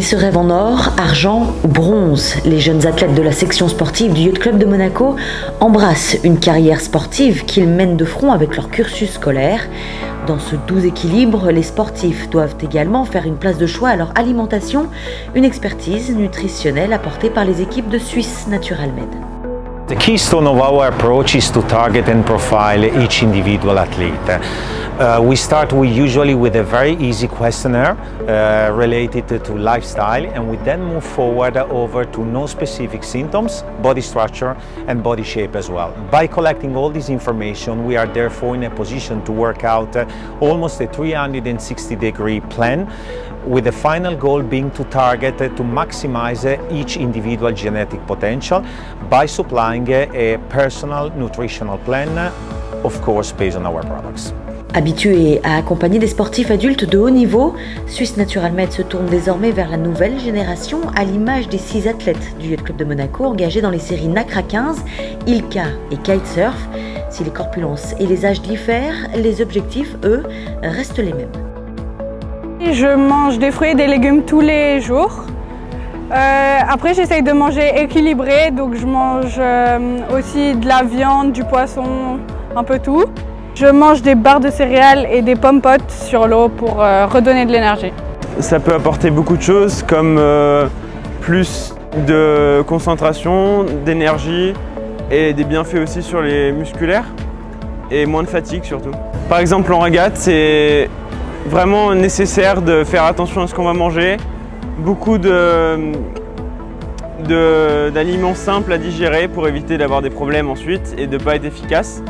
se rêvent en or, argent ou bronze. Les jeunes athlètes de la section sportive du Yacht Club de Monaco embrassent une carrière sportive qu'ils mènent de front avec leur cursus scolaire. Dans ce doux équilibre, les sportifs doivent également faire une place de choix à leur alimentation, une expertise nutritionnelle apportée par les équipes de Swiss Natural Med. The keystone of our approach is to target and profile each individual athlete. We start usually with a very easy questionnaire related to lifestyle, and we then move forward over to non-specific symptoms, body structure and body shape as well. By collecting all this information, we are therefore in a position to work out almost a 360-degree plan, with the final goal being to target to maximize each individual genetic potential by supplying a personal nutritional plan, of course based on our products. Habitué à accompagner des sportifs adultes de haut niveau, Swiss Natural Med se tourne désormais vers la nouvelle génération, à l'image des 6 athlètes du Yacht Club de Monaco engagés dans les séries NACRA 15, ILCA et Kitesurf. Si les corpulences et les âges diffèrent, les objectifs, eux, restent les mêmes. Je mange des fruits et des légumes tous les jours. Après, j'essaye de manger équilibré, donc je mange aussi de la viande, du poisson, un peu tout. Je mange des barres de céréales et des pommes potes sur l'eau pour redonner de l'énergie. Ça peut apporter beaucoup de choses comme plus de concentration, d'énergie et des bienfaits aussi sur les musculaires et moins de fatigue surtout. Par exemple en régate, c'est vraiment nécessaire de faire attention à ce qu'on va manger, beaucoup d'aliments simples à digérer pour éviter d'avoir des problèmes ensuite et de ne pas être efficace.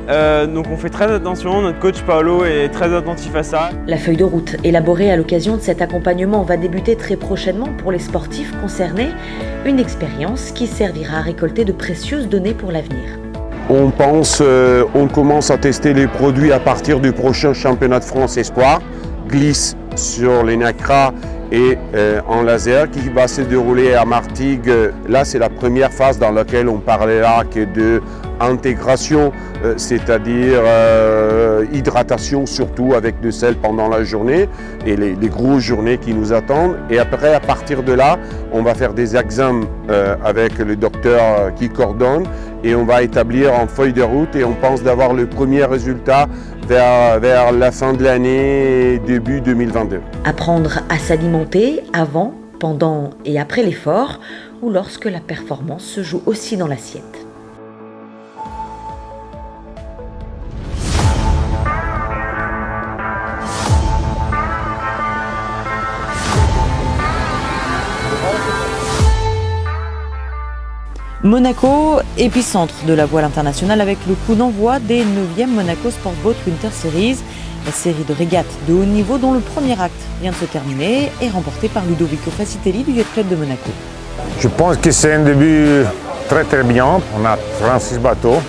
Donc on fait très attention, notre coach Paolo est très attentif à ça. La feuille de route élaborée à l'occasion de cet accompagnement va débuter très prochainement pour les sportifs concernés, une expérience qui servira à récolter de précieuses données pour l'avenir. On commence à tester les produits à partir du prochain championnat de France Espoir, glisse sur les NACRA et en laser qui va se dérouler à Martigues. Là, c'est la première phase dans laquelle on parlera que de intégration, c'est-à-dire hydratation surtout avec de sel pendant la journée et les grosses journées qui nous attendent. Et après, à partir de là, on va faire des examens avec le docteur qui coordonne et on va établir en feuille de route et on pense d'avoir le premier résultat vers la fin de l'année, début 2022. Apprendre à s'alimenter avant, pendant et après l'effort ou lorsque la performance se joue aussi dans l'assiette. Monaco, épicentre de la voile internationale avec le coup d'envoi des 9e Monaco Sport Boat Winter Series, la série de régates de haut niveau dont le premier acte vient de se terminer et remporté par Ludovico Fascitelli du Yacht Club de Monaco. Je pense que c'est un début très bien. On a 36 bateaux.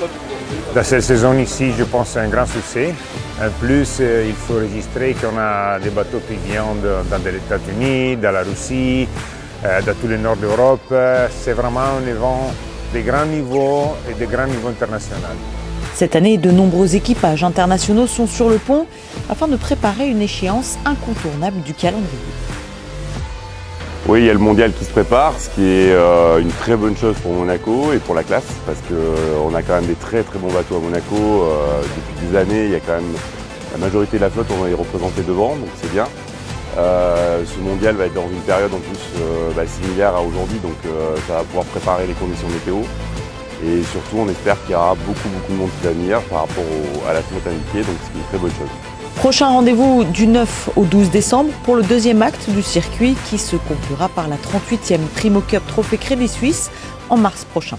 Dans cette saison ici, je pense que c'est un grand succès. En plus, il faut registrer qu'on a des bateaux qui viennent des États-Unis, de la Russie, de tout le nord d'Europe. C'est vraiment un événement de grand niveau et de grand niveau international. Cette année, de nombreux équipages internationaux sont sur le pont afin de préparer une échéance incontournable du calendrier. Oui, il y a le mondial qui se prépare, ce qui est une très bonne chose pour Monaco et pour la classe, parce qu'on a quand même des très bons bateaux à Monaco. Depuis des années, il y a quand même la majorité de la flotte, on est représenté devant, donc c'est bien. Ce mondial va être dans une période en plus similaire à aujourd'hui, donc ça va pouvoir préparer les conditions météo. Et surtout, on espère qu'il y aura beaucoup de monde qui va venir par rapport à la flotte indiquée, donc c'est une très bonne chose. Prochain rendez-vous du 9 au 12 décembre pour le deuxième acte du circuit qui se conclura par la 38e Primo Cup Trophée Crédit Suisse en mars prochain.